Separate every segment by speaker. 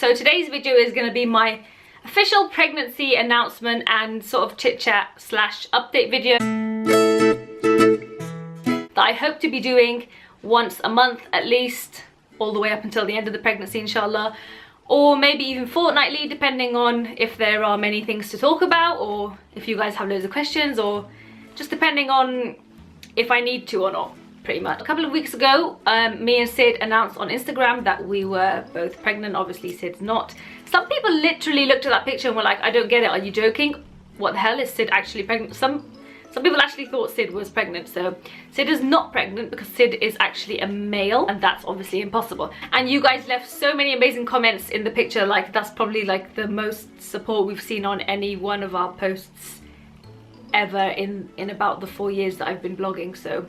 Speaker 1: So today's video is going to be my official pregnancy announcement and sort of chit chat slash update video that I hope to be doing once a month at least, all the way up until the end of the pregnancy, inshallah, or maybe even fortnightly, depending on if there are many things to talk about, or if you guys have loads of questions, or just depending on if I need to or not, pretty much. A couple of weeks ago, me and Sid announced on Instagram that we were both pregnant. Obviously Sid's not. Some people literally looked at that picture and were like, I don't get it, are you joking? What the hell, is Sid actually pregnant? Some people actually thought Sid was pregnant. So Sid is not pregnant because Sid is actually a male, and that's obviously impossible. And you guys left so many amazing comments in the picture. Like, that's probably like the most support we've seen on any one of our posts ever in about the 4 years that I've been blogging. So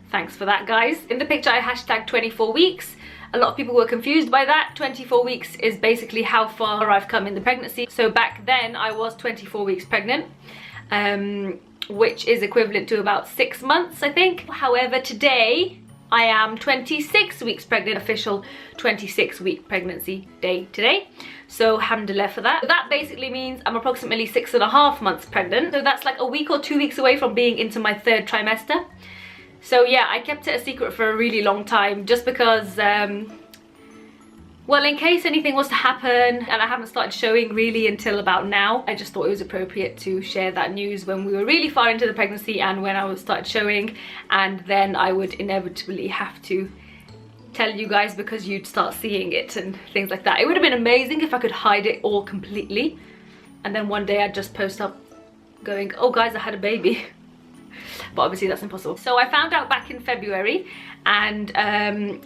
Speaker 1: thanks for that, guys. In the picture I hashtagged 24 weeks. A lot of people were confused by that. 24 weeks is basically how far I've come in the pregnancy. So back then I was 24 weeks pregnant, which is equivalent to about 6 months, I think. However, today I am 26 weeks pregnant, official 26-week pregnancy day today. So alhamdulillah for that. That basically means I'm approximately 6.5 months pregnant. So that's like a week or 2 weeks away from being into my 3rd trimester. So yeah, I kept it a secret for a really long time, just because, well, in case anything was to happen, and I haven't started showing really until about now. I just thought it was appropriate to share that news when we were really far into the pregnancy and when I started showing, and then I would inevitably have to tell you guys because you'd start seeing it and things like that. It would have been amazing if I could hide it all completely, and then one day I'd just post up going, oh guys, I had a baby. But obviously that's impossible. So I found out back in February, and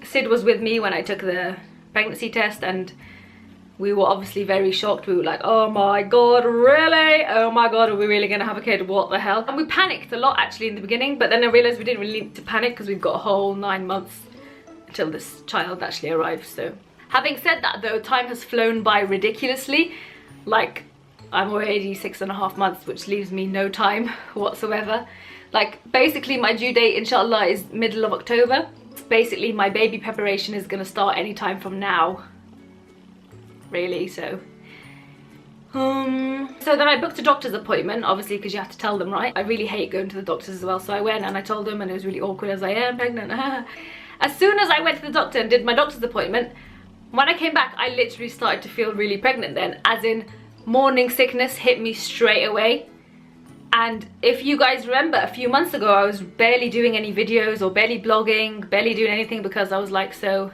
Speaker 1: Sid was with me when I took the pregnancy test, and we were obviously very shocked. We were like, oh my god, really? Oh my god, are we really gonna have a kid? What the hell? And we panicked a lot actually in the beginning, but then I realized we didn't really need to panic because we've got a whole 9 months until this child actually arrives. So having said that though, time has flown by ridiculously. Like, I'm already 6.5 months, which leaves me no time whatsoever. Like, basically my due date inshallah is middle of October. Basically my baby preparation is gonna start anytime from now, really. So then I booked a doctor's appointment, obviously, because you have to tell them, right? I really hate going to the doctors as well, so I went and I told them, and it was really awkward. I was like, yeah, I'm pregnant. As soon as I went to the doctor and did my doctor's appointment, when I came back I literally started to feel really pregnant then, as in morning sickness hit me straight away. And if you guys remember, a few months ago I was barely doing any videos or barely blogging, barely doing anything, because I was like so,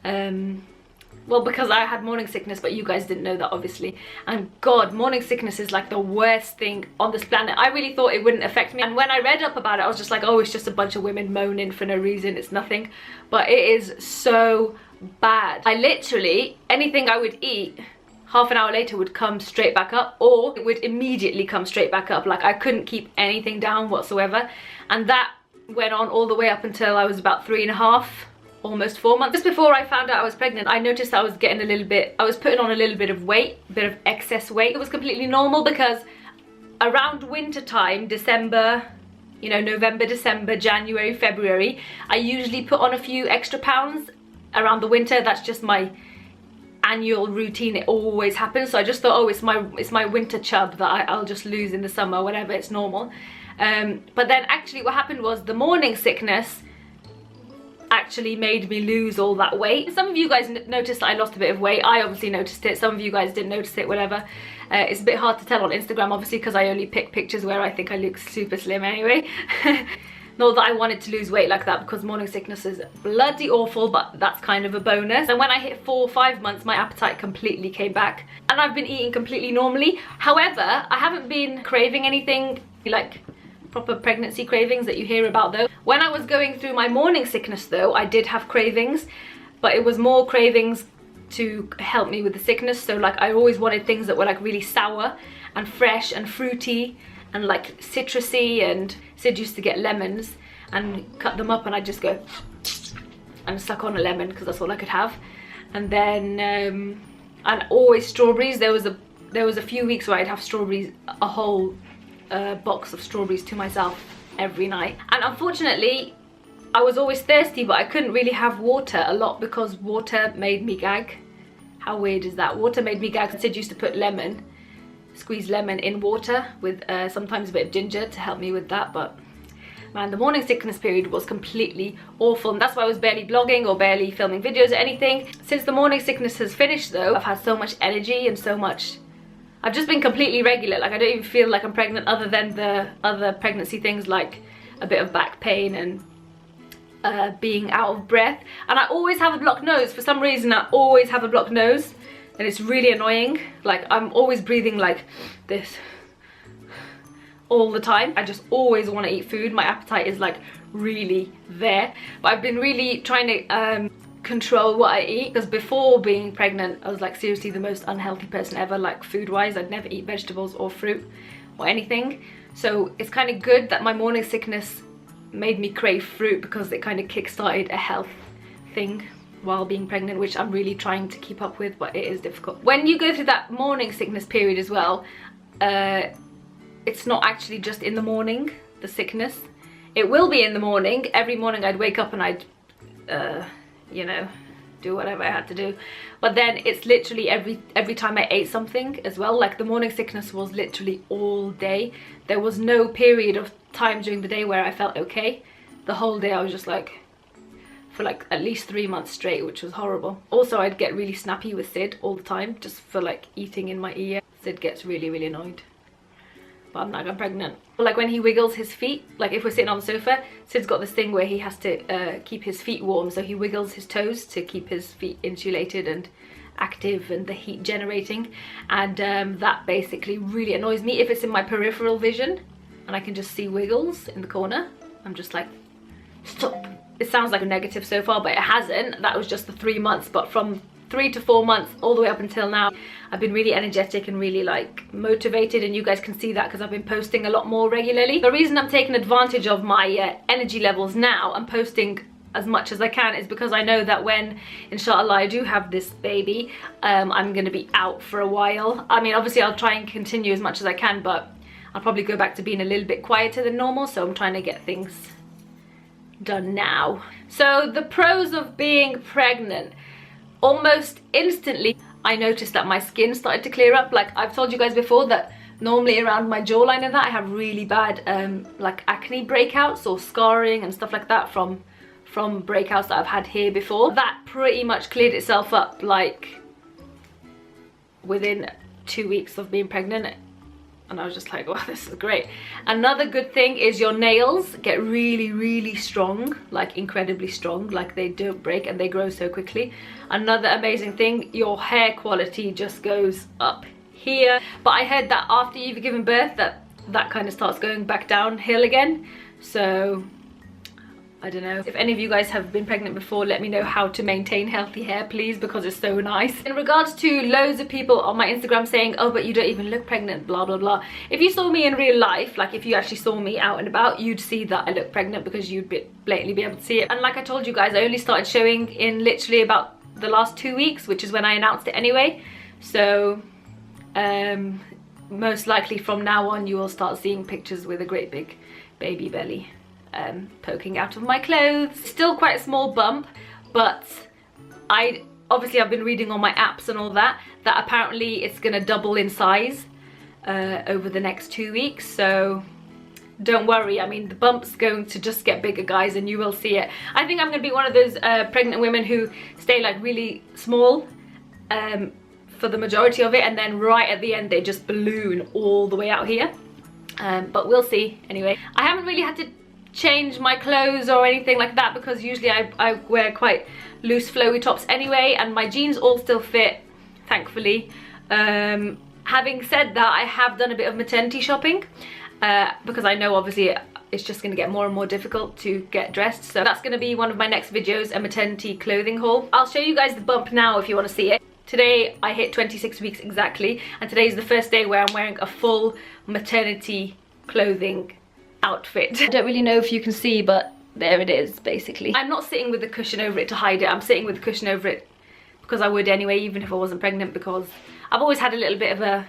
Speaker 1: well, because I had morning sickness, but you guys didn't know that obviously. And god, morning sickness is like the worst thing on this planet. I really thought it wouldn't affect me, and when I read up about it I was just like, oh, it's just a bunch of women moaning for no reason, it's nothing. But it is so bad. I literally, anything I would eat, half an hour later would come straight back up, or it would immediately come straight back up. Like, I couldn't keep anything down whatsoever. And that went on all the way up until I was about 3.5, almost 4 months. Just before I found out I was pregnant, I noticed I was getting a little bit, I was putting on a little bit of weight, a bit of excess weight. It was completely normal because around winter time, December, you know, November, December, January, February, I usually put on a few extra pounds around the winter. That's just my annual routine, it always happens. So I just thought, oh, it's my winter chub that I'll just lose in the summer, whatever, it's normal. But then actually what happened was the morning sickness actually made me lose all that weight. Some of you guys noticed that I lost a bit of weight. I obviously noticed it. Some of you guys didn't notice it, whatever. It's a bit hard to tell on Instagram obviously because I only pick pictures where I think I look super slim anyway. Not that I wanted to lose weight like that, because morning sickness is bloody awful, but that's kind of a bonus. And when I hit 4 or 5 months, my appetite completely came back, and I've been eating completely normally. However, I haven't been craving anything like proper pregnancy cravings that you hear about though. When I was going through my morning sickness though, I did have cravings, but it was more cravings to help me with the sickness. So like, I always wanted things that were like really sour and fresh and fruity and like citrusy, and Sid used to get lemons and cut them up, and I'd just go and suck on a lemon because that's all I could have. And then and always strawberries. There was a few weeks where I'd have strawberries, a whole box of strawberries to myself every night. And unfortunately I was always thirsty, but I couldn't really have water a lot because water made me gag. How weird is that? Water made me gag. Sid used to put lemon, squeeze lemon in water with sometimes a bit of ginger to help me with that, but man, the morning sickness period was completely awful, and that's why I was barely blogging or barely filming videos or anything. Since the morning sickness has finished though, I've had so much energy and so much, I've just been completely regular. Like I don't even feel like I'm pregnant, other than the other pregnancy things like a bit of back pain and being out of breath. And I always have a blocked nose. For some reason I always have a blocked nose, and it's really annoying. Like I'm always breathing like this all the time. I just always want to eat food. My appetite is like really there, but I've been really trying to control what I eat, because before being pregnant I was like seriously the most unhealthy person ever, like food wise. I'd never eat vegetables or fruit or anything. So it's kind of good that my morning sickness made me crave fruit, because it kind of kick-started a health thing while being pregnant, which I'm really trying to keep up with, but it is difficult. When you go through that morning sickness period as well, it's not actually just in the morning, the sickness. It will be in the morning. Every morning I'd wake up and I'd, you know, do whatever I had to do. But then it's literally every time I ate something as well. Like the morning sickness was literally all day. There was no period of time during the day where I felt okay. The whole day I was just like, for like at least 3 months straight, which was horrible. Also I'd get really snappy with Sid all the time, just for like eating in my ear. Sid gets really annoyed. But I'm like, I'm pregnant. Like when he wiggles his feet, like if we're sitting on the sofa, Sid's got this thing where he has to keep his feet warm, so he wiggles his toes to keep his feet insulated and active and the heat generating, and that basically really annoys me. If it's in my peripheral vision and I can just see wiggles in the corner, I'm just like, stop. It sounds like a negative so far, but it hasn't. That was just the 3 months, but from 3 to 4 months all the way up until now, I've been really energetic and really like motivated, and you guys can see that because I've been posting a lot more regularly. The reason I'm taking advantage of my energy levels now and posting as much as I can is because I know that when inshallah I do have this baby, I'm going to be out for a while. I mean, obviously I'll try and continue as much as I can, but I'll probably go back to being a little bit quieter than normal, so I'm trying to get things done now. So the pros of being pregnant: almost instantly I noticed that my skin started to clear up. Like I've told you guys before that normally around my jawline and that I have really bad like acne breakouts or scarring and stuff like that from breakouts that I've had here before. That pretty much cleared itself up like within 2 weeks of being pregnant, and I was just like, wow, this is great. Another good thing is your nails get really strong, like incredibly strong, like they don't break and they grow so quickly. Another amazing thing, your hair quality just goes up here. But I heard that after you've given birth that kind of starts going back downhill again. So I don't know. If any of you guys have been pregnant before, let me know how to maintain healthy hair, please, because it's so nice. In regards to loads of people on my Instagram saying, oh, but you don't even look pregnant, blah blah blah. If you saw me in real life, like if you actually saw me out and about, you'd see that I look pregnant, because you'd blatantly be able to see it. And like I told you guys, I only started showing in literally about the last 2 weeks, which is when I announced it anyway. So most likely from now on you will start seeing pictures with a great big baby belly poking out of my clothes. Still quite a small bump, but obviously I've been reading on my apps and all that apparently it's gonna double in size over the next 2 weeks, so don't worry. I mean, the bump's going to just get bigger, guys, and you will see it. I think I'm gonna be one of those pregnant women who stay like really small for the majority of it, and then right at the end they just balloon all the way out here, but we'll see. Anyway, I haven't really had to change my clothes or anything like that, because usually I wear quite loose flowy tops anyway, and my jeans all still fit, thankfully. Having said that, I have done a bit of maternity shopping because I know obviously it's just going to get more and more difficult to get dressed, so that's going to be one of my next videos, a maternity clothing haul. I'll show you guys the bump now if you want to see it. Today I hit 26 weeks exactly, and today is the first day where I'm wearing a full maternity clothing outfit. I don't really know if you can see, but there it is basically. I'm not sitting with the cushion over it to hide it. I'm sitting with the cushion over it because I would anyway, even if I wasn't pregnant, because I've always had a little bit of a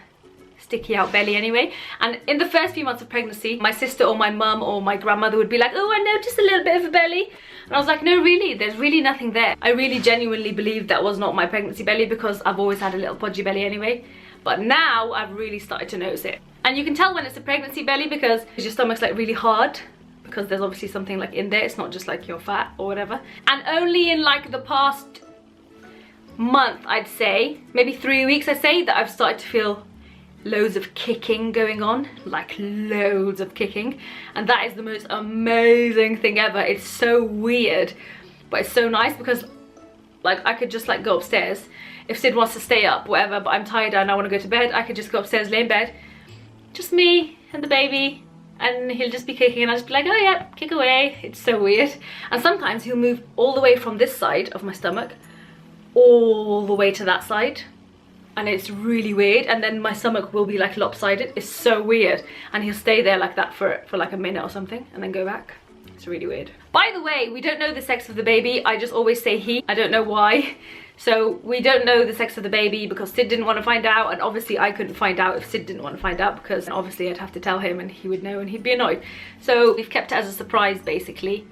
Speaker 1: sticky out belly anyway. And in the first few months of pregnancy, my sister or my mum or my grandmother would be like, oh, I noticed a little bit of a belly. And I was like, no, really, there's really nothing there. I really genuinely believe that was not my pregnancy belly because I've always had a little podgy belly anyway. But now I've really started to notice it. And you can tell when it's a pregnancy belly because your stomach's like really hard, because there's obviously something like in there. It's not just like you're fat or whatever. And only in like the past month, I'd say, maybe 3 weeks, I'd say, that I've started to feel loads of kicking going on, like loads of kicking. And that is the most amazing thing ever. It's so weird, but it's so nice because like I could just like go upstairs. If Sid wants to stay up, whatever, but I'm tired and I want to go to bed, I could just go upstairs, lay in bed, just me and the baby, and he'll just be kicking and I'll just be like, oh yeah, kick away. It's so weird. And sometimes he'll move all the way from this side of my stomach all the way to that side, and it's really weird. And then my stomach will be like lopsided. It's so weird. And he'll stay there like that for like a minute or something and then go back. It's really weird. By the way, we don't know the sex of the baby. I just always say he. I don't know why. So we don't know the sex of the baby because Sid didn't want to find out, and obviously I couldn't find out if Sid didn't want to find out, because obviously I'd have to tell him and he would know and he'd be annoyed. So we've kept it as a surprise basically,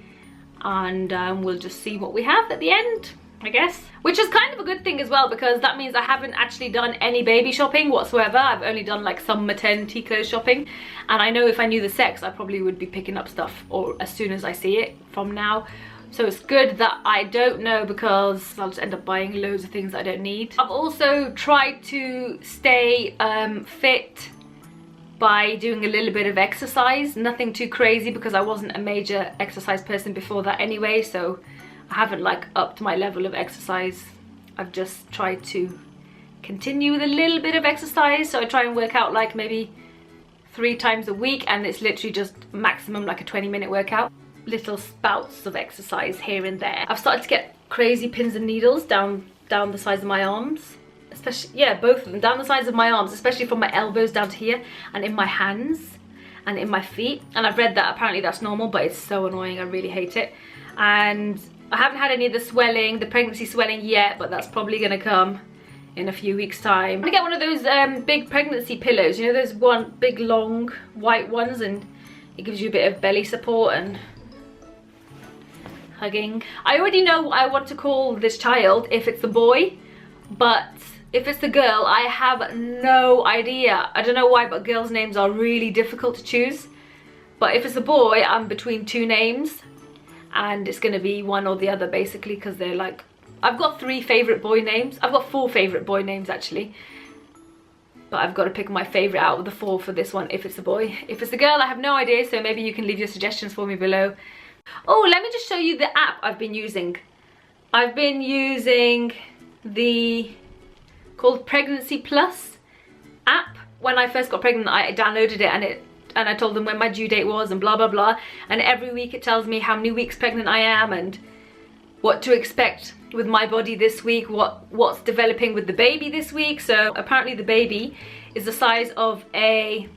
Speaker 1: and we'll just see what we have at the end, I guess. Which is kind of a good thing as well, because that means I haven't actually done any baby shopping whatsoever. I've only done like some maternity clothes shopping, and I know if I knew the sex I probably would be picking up stuff or as soon as I see it from now. So it's good that I don't know, because I'll just end up buying loads of things I don't need. I've also tried to stay fit by doing a little bit of exercise. Nothing too crazy because I wasn't a major exercise person before that anyway, so I haven't like upped my level of exercise. I've just tried to continue with a little bit of exercise. So I try and work out like maybe 3 times a week, and it's literally just maximum like a 20-minute workout. Little spouts of exercise here and there. I've started to get crazy pins and needles down the sides of my arms, especially, yeah, both of them down the sides of my arms, especially from my elbows down to here, and in my hands and in my feet. And I've read that apparently that's normal, but it's so annoying. I really hate it. And I haven't had any of the swelling, the pregnancy swelling yet, but that's probably gonna come in a few weeks time. I'm gonna get one of those big pregnancy pillows, you know, those one big long white ones, and it gives you a bit of belly support and hugging. I already know what I want to call this child if it's a boy, but if it's a girl, I have no idea. I don't know why, but girls' names are really difficult to choose. But if it's a boy, I'm between 2 names, and it's gonna be one or the other basically, because they're like, I've got 3 favorite boy names. I've got 4 favorite boy names actually, but I've got to pick my favorite out of the 4 for this one if it's a boy. If it's a girl, I have no idea, so maybe you can leave your suggestions for me below. Oh, let me just show you the app I've been using. I've been using the called Pregnancy Plus app. When I first got pregnant, I downloaded it, and I told them when my due date was and blah blah blah, and every week it tells me how many weeks pregnant I am and what to expect with my body this week, what's developing with the baby this week. So apparently the baby is the size of a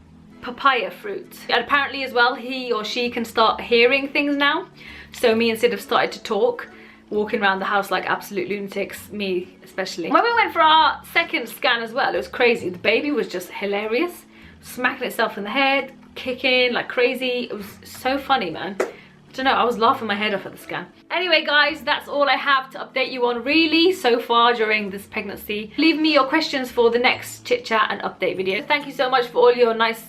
Speaker 1: papaya fruit, and apparently as well he or she can start hearing things now. So me and Sid have started to talk, walking around the house like absolute lunatics, me especially. When we went for our second scan as well, it was crazy. The baby was just hilarious, smacking itself in the head, kicking like crazy. It was so funny, man. I don't know, I was laughing my head off at the scan. Anyway guys, that's all I have to update you on really so far during this pregnancy. Leave me your questions for the next chit chat and update video. Thank you so much for all your nice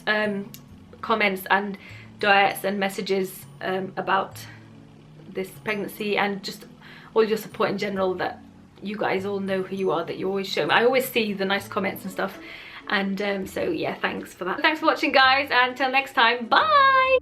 Speaker 1: comments and duets and messages about this pregnancy, and just all your support in general, that you guys all know who you are, that you always show me. I always see the nice comments and stuff, and so yeah, thanks for that. Thanks for watching guys, and until next time, bye.